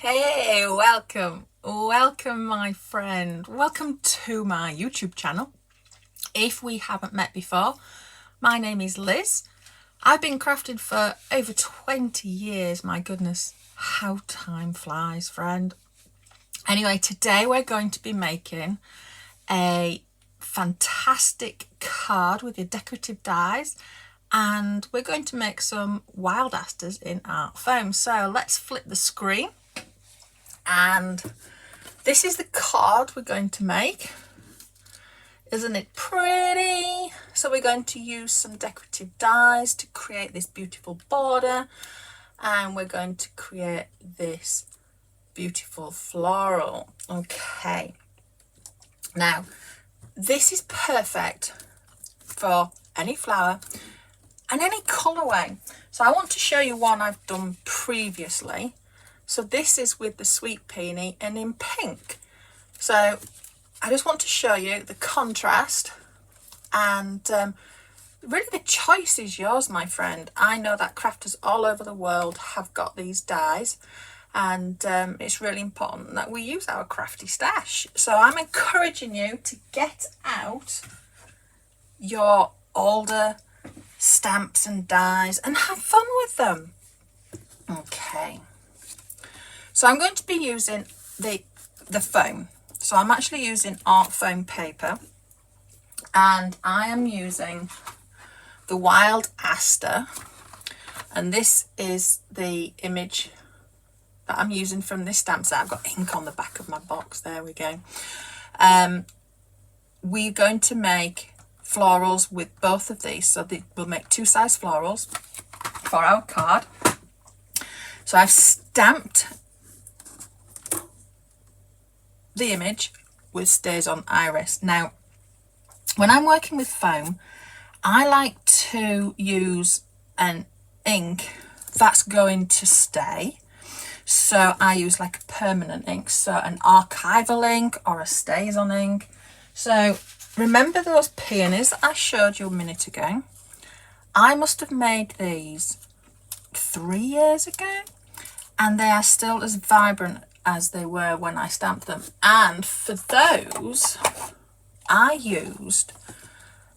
Hey, welcome my friend, welcome to my YouTube channel. If we haven't met before, my name is Liz. I've been crafting for over 20 years. My goodness, how time flies, friend. Anyway, today we're going to be making a fantastic card with your decorative dies, and we're going to make some wild asters in art foam. So let's flip the screen. And this is the card we're going to make. Isn't it pretty? So we're going to use some decorative dies to create this beautiful border, and we're going to create this beautiful floral. Okay, now this is perfect for any flower and any colorway. So I want to show you one I've done previously. So this is with the sweet peony and in pink. So I just want to show you the contrast, and really the choice is yours, my friend. I know that crafters all over the world have got these dies, and it's really important that we use our crafty stash. So I'm encouraging you to get out your older stamps and dies and have fun with them. Okay. So I'm going to be using the foam. So I'm actually using art foam paper, and I am using the Wild Aster, and this is the image that I'm using from this stamp set. I've got ink on the back of my box. There we go. We're going to make florals with both of these. So we'll make two size florals for our card. So I've stamped the image with Stazon Iris. Now, when I'm working with foam, I like to use an ink that's going to stay. So I use like a permanent ink, so an archival ink or a Stazon ink. So remember those peonies that I showed you a minute ago? I must have made these 3 years ago, and they are still as vibrant as they were when I stamped them. And for those, I used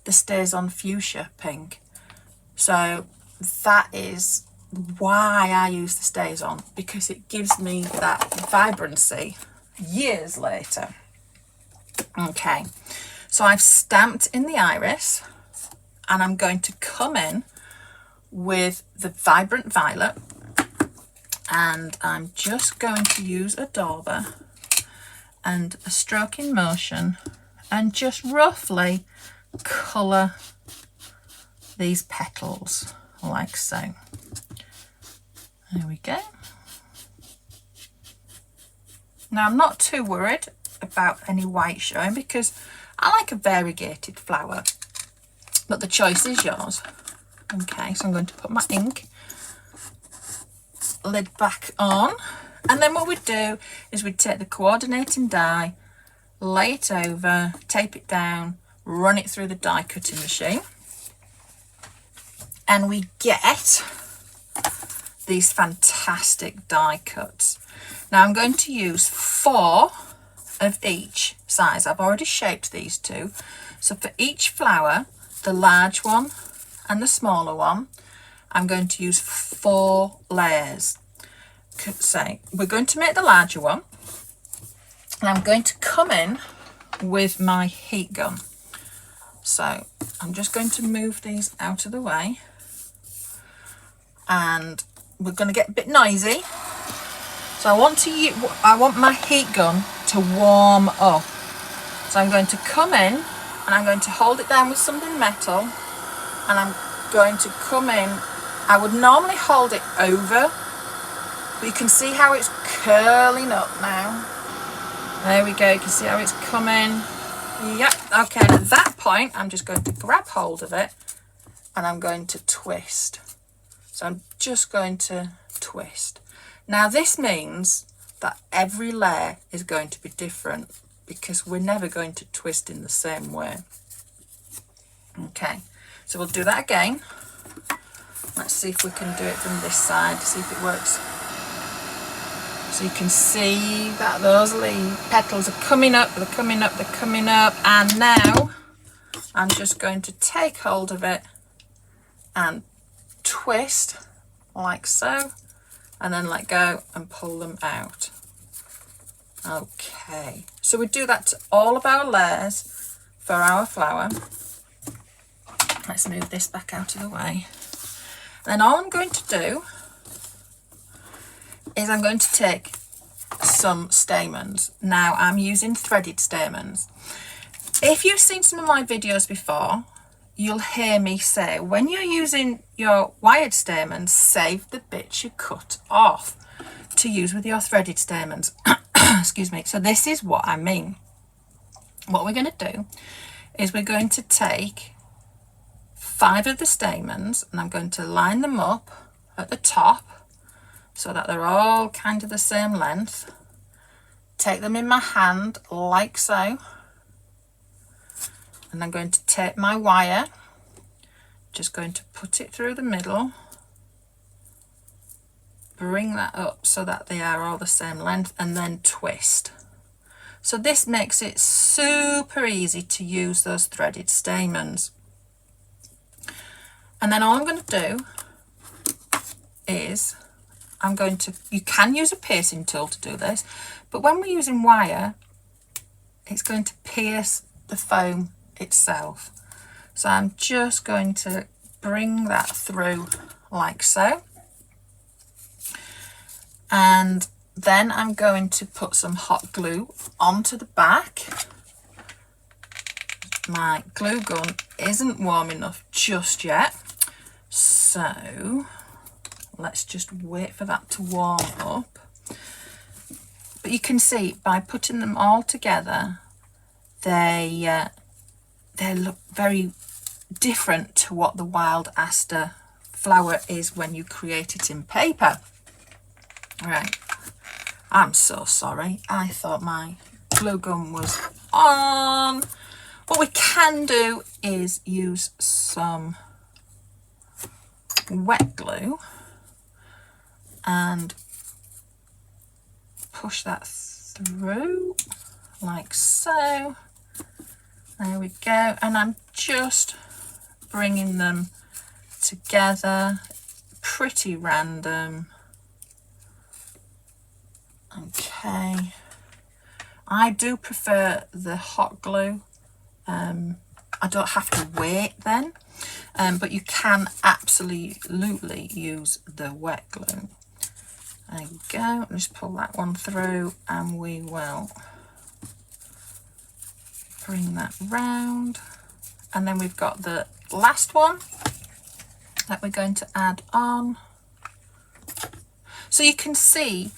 the Stazon Fuchsia pink. So that is why I use the Stazon, because it gives me that vibrancy years later. Okay, so I've stamped in the iris, and I'm going to come in with the vibrant violet, and I'm just going to use a dauber and a stroking motion and just roughly colour these petals like so. There we go. Now I'm not too worried about any white showing because I like a variegated flower, but the choice is yours. Okay, so I'm going to put my ink lid back on, and then what we'd do is we'd take the coordinating die, lay it over, tape it down, run it through the die cutting machine, and we get these fantastic die cuts. Now I'm going to use 4 of each size. I've already shaped these two, so for each flower, the large one and the smaller one, I'm going to use 4 layers. So we're going to make the larger one, and I'm going to come in with my heat gun. So I'm just going to move these out of the way, and we're going to get a bit noisy. So I want my heat gun to warm up. So I'm going to come in, and I'm going to hold it down with something metal, and I'm going to come in. I would normally hold it over, but you can see how it's curling up now. There we go, you can see how it's coming. Yep, okay, and at that point, I'm just going to grab hold of it, and I'm going to twist. So I'm just going to twist. Now this means that every layer is going to be different, because we're never going to twist in the same way. Okay, so we'll do that again. Let's see if we can do it from this side, see if it works. So you can see that those leaf petals are coming up, they're coming up, they're coming up. And now I'm just going to take hold of it and twist like so, and then let go and pull them out. Okay, so we do that to all of our layers for our flower. Let's move this back out of the way. Then all I'm going to do is I'm going to take some stamens. Now I'm using threaded stamens. If you've seen some of my videos before, you'll hear me say, when you're using your wired stamens, save the bits you cut off to use with your threaded stamens. Excuse me. So this is what I mean. What we're going to do is we're going to take 5 of the stamens, and I'm going to line them up at the top so that they're all kind of the same length. Take them in my hand like so, and I'm going to take my wire, just going to put it through the middle, bring that up so that they are all the same length, and then twist. So this makes it super easy to use those threaded stamens. And then all I'm going to do is you can use a piercing tool to do this, but when we're using wire, it's going to pierce the foam itself. So I'm just going to bring that through like so. And then I'm going to put some hot glue onto the back. My glue gun isn't warm enough just yet, so let's just wait for that to warm up. But you can see by putting them all together, they look very different to what the wild aster flower is when you create it in paper. Right, I'm so sorry. I thought my glue gun was on. What we can do is use some wet glue and push that through like so. There we go. And I'm just bringing them together, pretty random. Okay, I do prefer the hot glue. I don't have to wait then, but you can absolutely use the wet glue. There you go. Just pull that one through, and we will bring that round. And then we've got the last one that we're going to add on. So you can see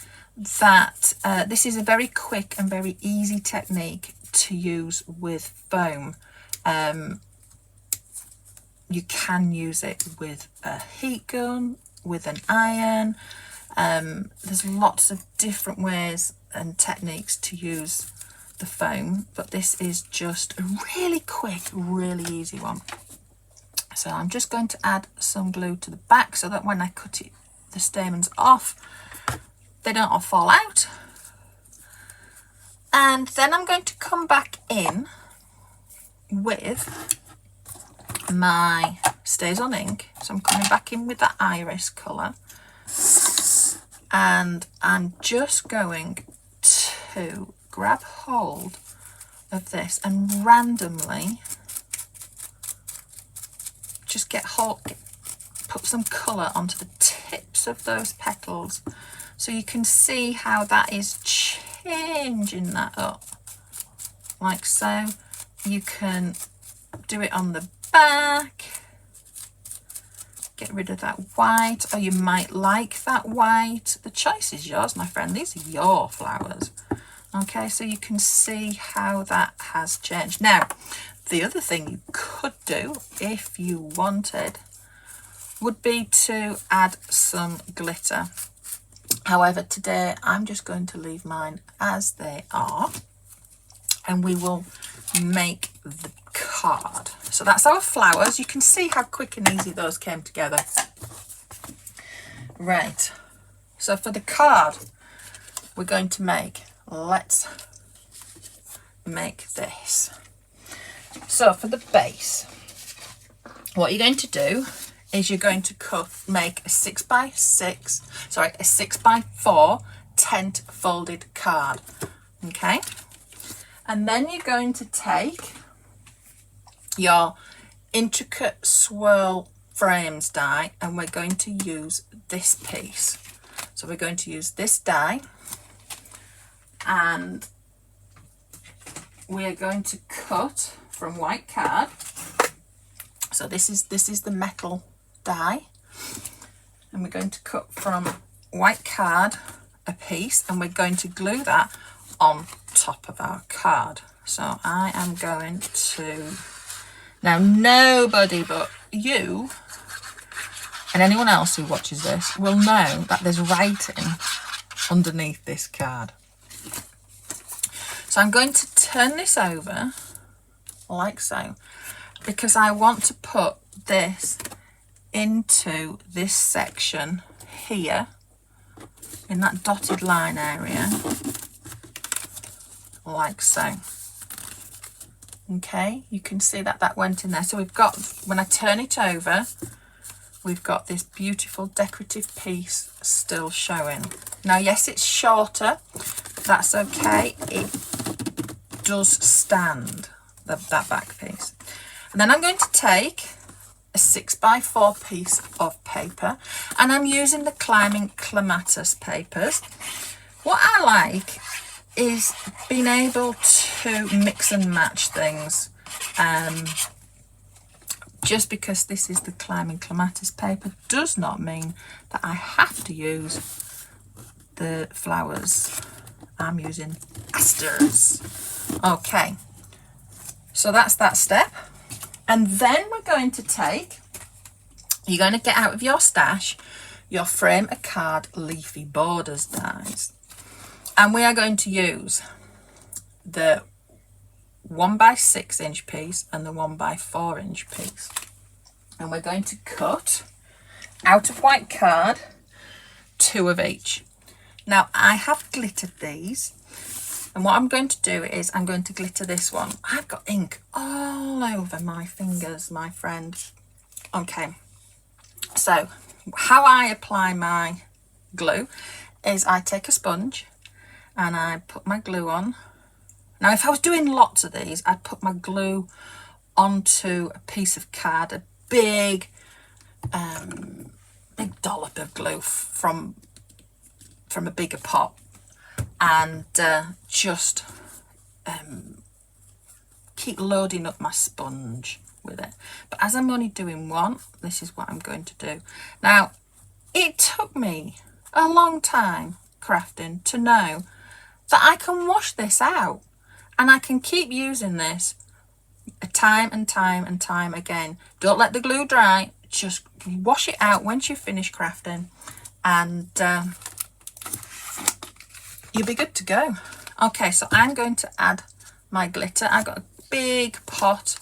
that this is a very quick and very easy technique to use with foam. You can use it with a heat gun, with an iron. There's lots of different ways and techniques to use the foam, but this is just a really quick, really easy one. So I'm just going to add some glue to the back so that when I cut it, the stamens off, they don't all fall out. And then I'm going to come back in with my Stazon ink. So I'm coming back in with that iris colour, and I'm just going to grab hold of this and randomly just put some colour onto the tips of those petals, so you can see how that is changing that up like so. You can do it on the back, get rid of that white, or you might like that white. The choice is yours, my friend. These are your flowers. Okay, so you can see how that has changed. Now, the other thing you could do if you wanted would be to add some glitter. However, today I'm just going to leave mine as they are, and we will make the card. So that's our flowers. You can see how quick and easy those came together. Right, so for the card, we're going to make. Let's make this. So for the base, what you're going to do is you're going to make a 6x4 tent folded card. Okay, and then you're going to take your intricate swirl frames die, and we're going to use this piece. So we're going to use this die, and we're going to cut from white card. So this is the metal die, and we're going to cut from white card a piece, and we're going to glue that on top of our card. So I am going to, now nobody but you and anyone else who watches this will know that there's writing underneath this card. So I'm going to turn this over like so, because I want to put this into this section here in that dotted line area, like so. Okay, you can see that that went in there. So we've got, when I turn it over, we've got this beautiful decorative piece still showing. Now yes, it's shorter, that's okay, it does stand, that back piece. And then I'm going to take a 6x4 piece of paper, and I'm using the Climbing Clematis papers. What I like is being able to mix and match things. Just because this is the Climbing Clematis paper does not mean that I have to use the flowers. I'm using Asters. Okay, so that's that step. And then we're going to take, you're going to get out of your stash your Frame a Card Leafy Borders dies. And we are going to use the 1x6 inch piece and the 1x4 inch piece. And we're going to cut out of white card 2 of each. Now I have glittered these, and what I'm going to do is I'm going to glitter this one. I've got ink all over my fingers, my friend. Okay, so how I apply my glue is I take a sponge and I put my glue on. Now if I was doing lots of these, I'd put my glue onto a piece of card, a big dollop of glue from a bigger pot, and just keep loading up my sponge with it. But as I'm only doing one, this is what I'm going to do. Now it took me a long time crafting to know that I can wash this out, and I can keep using this time and time and time again. Don't let the glue dry, just wash it out once you finish crafting, and you'll be good to go. Okay, so I'm going to add my glitter. I've got a big pot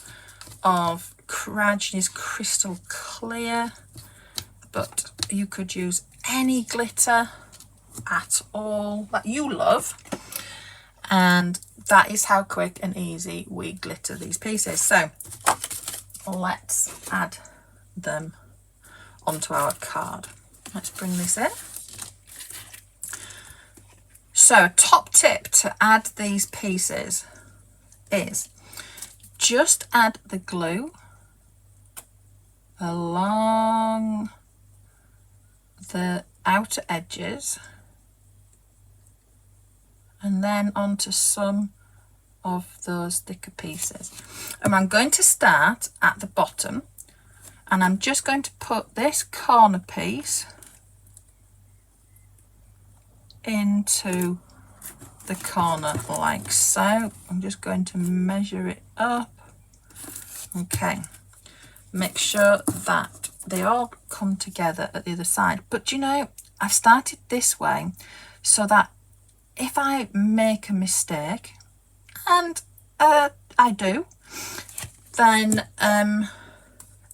of Cragen's Crystal Clear, but you could use any glitter at all that you love, and that is how quick and easy we glitter these pieces. So let's add them onto our card. Let's bring this in. So top tip to add these pieces is just add the glue along the outer edges and then onto some of those thicker pieces. And I'm going to start at the bottom, and I'm just going to put this corner piece into the corner like so. I'm just going to measure it up. Okay, make sure that they all come together at the other side. But you know, I've started this way so that if I make a mistake, and I do, then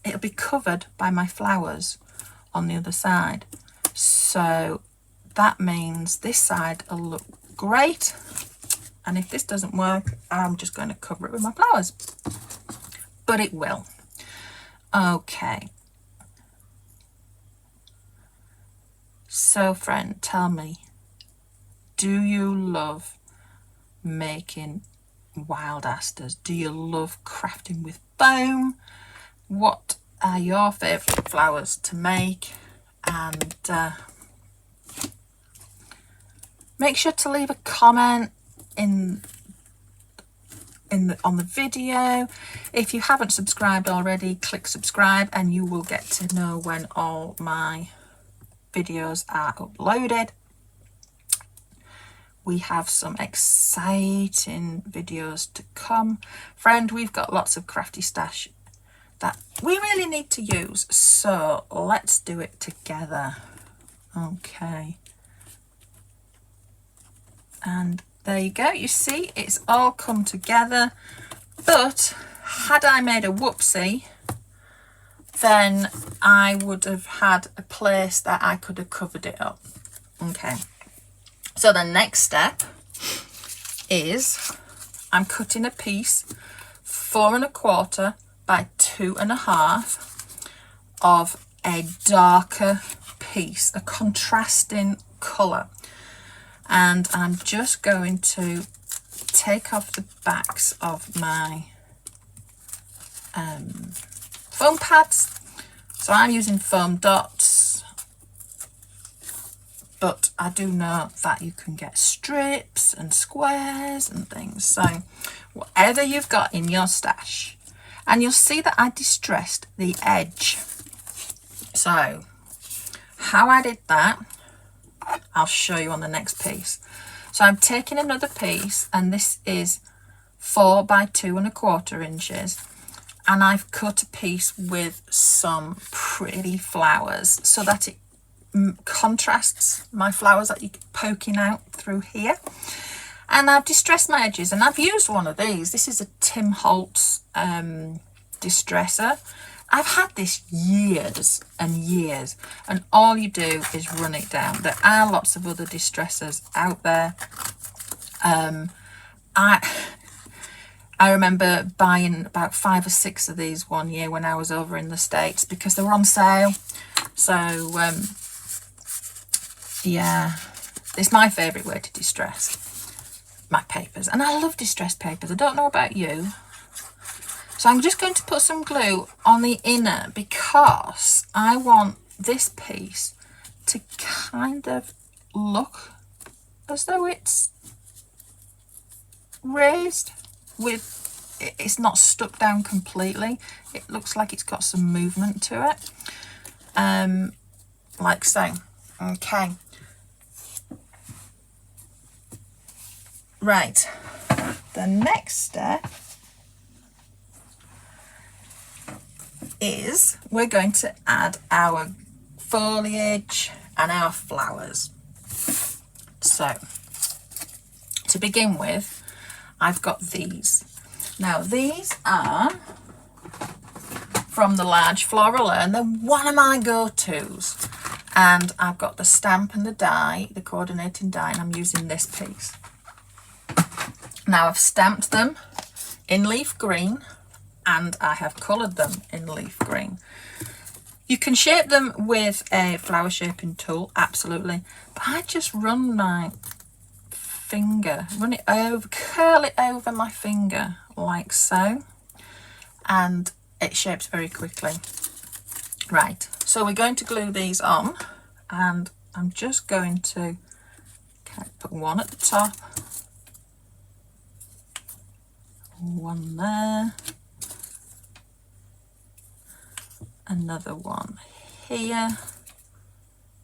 it'll be covered by my flowers on the other side. So that means this side will look great. And if this doesn't work, I'm just going to cover it with my flowers. But it will. Okay. So friend, tell me, do you love making wild asters? Do you love crafting with foam? What are your favourite flowers to make? And make sure to leave a comment on the video. If you haven't subscribed already, click subscribe and you will get to know when all my videos are uploaded. We have some exciting videos to come. Friend, we've got lots of crafty stash that we really need to use, so let's do it together. Okay. And there you go. You see, it's all come together. But had I made a whoopsie, then I would have had a place that I could have covered it up. Okay. So the next step is I'm cutting a piece 4 1/4 by 2 1/2 of a darker piece, a contrasting colour. And I'm just going to take off the backs of my foam pads. So I'm using foam dots, but I do know that you can get strips and squares and things. So whatever you've got in your stash, and you'll see that I distressed the edge. So how I did that, I'll show you on the next piece. So I'm taking another piece, and this is 4 by 2 1/4 inches, and I've cut a piece with some pretty flowers so that it contrasts my flowers that you're poking out through here. And I've distressed my edges, and I've used one of these. This is a Tim Holtz distresser. I've had this years and years, and all you do is run it down. There are lots of other distressers out there. I remember buying about 5 or 6 of these one year when I was over in the States because they were on sale. So yeah, it's my favourite way to distress my papers, and I love distressed papers. I don't know about you. So I'm just going to put some glue on the inner because I want this piece to kind of look as though it's raised with, it's not stuck down completely. It looks like it's got some movement to it, like so. Okay. Right. The next step is we're going to add our foliage and our flowers. So to begin with, I've got these. Now these are from the Large Floral Urn. They're one of my go-tos, and I've got the stamp and the die, the coordinating die, and I'm using this piece. Now I've stamped them in leaf green, and I have coloured them in leaf green. You can shape them with a flower shaping tool, absolutely, but I just run my finger, run it over, curl it over my finger like so, and it shapes very quickly. Right, so we're going to glue these on, and I'm just going to put one at the top, one there, another one here,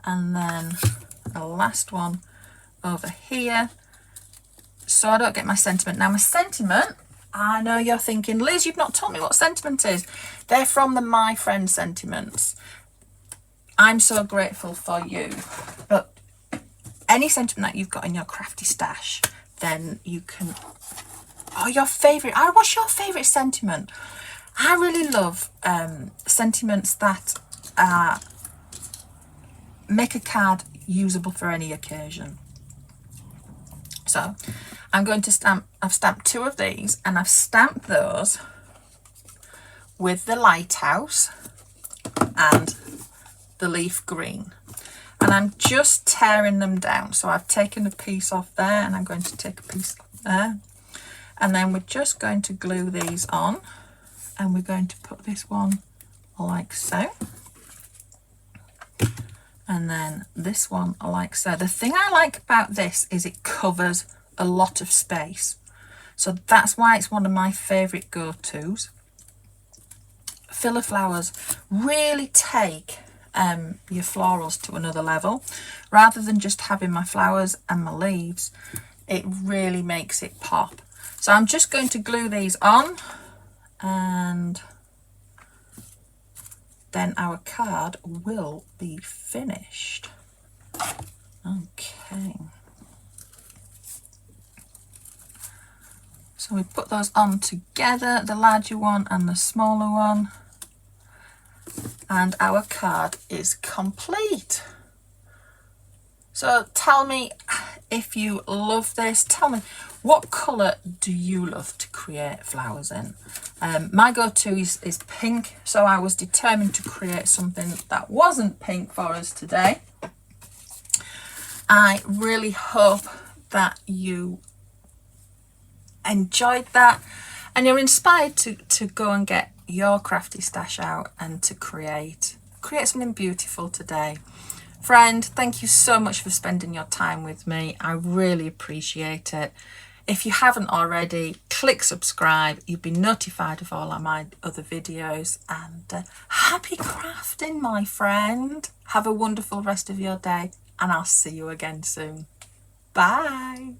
and then a last one over here, so I don't get my sentiment. Now my sentiment, I know you're thinking, Liz, you've not told me what sentiment is. They're from the My Friend sentiments. I'm so grateful for you. But any sentiment that you've got in your crafty stash, then you can, oh, your favourite, what's your favourite sentiment? I really love sentiments that make a card usable for any occasion. So I'm going to stamp, I've stamped 2 of these, and I've stamped those with the lighthouse and the leaf green, and I'm just tearing them down. So I've taken a piece off there, and I'm going to take a piece off there, and then we're just going to glue these on, and we're going to put this one like so, and then this one like so. The thing I like about this is it covers a lot of space, so that's why it's one of my favorite go-tos. Filler flowers really take your florals to another level. Rather than just having my flowers and my leaves, it really makes it pop. So I'm just going to glue these on, and then our card will be finished. Okay. So we put those on together, the larger one and the smaller one, and our card is complete. So tell me if you love this. Tell me, what colour do you love to create flowers in? My go-to is pink, so I was determined to create something that wasn't pink for us today. I really hope that you enjoyed that and you're inspired to go and get your crafty stash out and to create something beautiful today. Friend, thank you so much for spending your time with me. I really appreciate it. If you haven't already, click subscribe. You'll be notified of all of my other videos, and happy crafting, my friend. Have a wonderful rest of your day, and I'll see you again soon. Bye.